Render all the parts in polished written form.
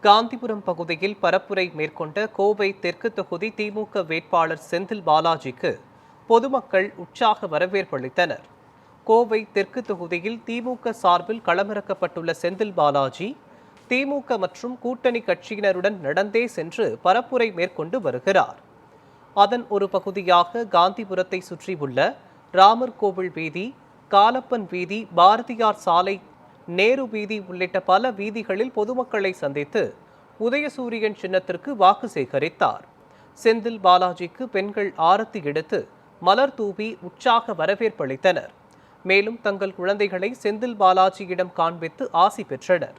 காந்திபுரம் பகுதியில் பரப்புரை மேற்கொண்ட கோவை தெற்கு தொகுதி திமுக வேட்பாளர் செந்தில் பாலாஜிக்கு பொதுமக்கள் உற்சாக வரவேற்பு அளித்தனர். கோவை தெற்கு தொகுதியில் திமுக சார்பில் களமிறக்கப்பட்டுள்ள செந்தில் பாலாஜி திமுக மற்றும் கூட்டணி கட்சியினருடன் நடந்தே சென்று பரப்புரை மேற்கொண்டு வருகிறார். அதன் ஒரு பகுதியாக காந்திபுரத்தை சுற்றியுள்ள ராமர் கோவில் வீதி, காலப்பன் வீதி, பாரதியார் சாலை, நேரு வீதி உள்ளிட்ட பல வீதிகளில் பொதுமக்களை சந்தித்து உதயசூரியன் சின்னத்திற்கு வாக்கு சேகரித்தார். செந்தில் பாலாஜிக்கு பெண்கள் ஆரத்தி எடுத்து மலர் தூவி உற்சாக வரவேற்பு அளித்தனர். மேலும் தங்கள் குழந்தைகளை செந்தில் பாலாஜியிடம் காண்பித்து ஆசி பெற்றனர்.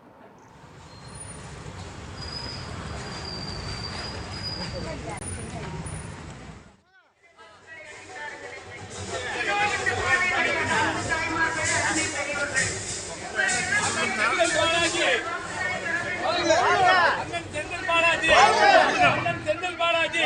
செந்தில் பாலாஜி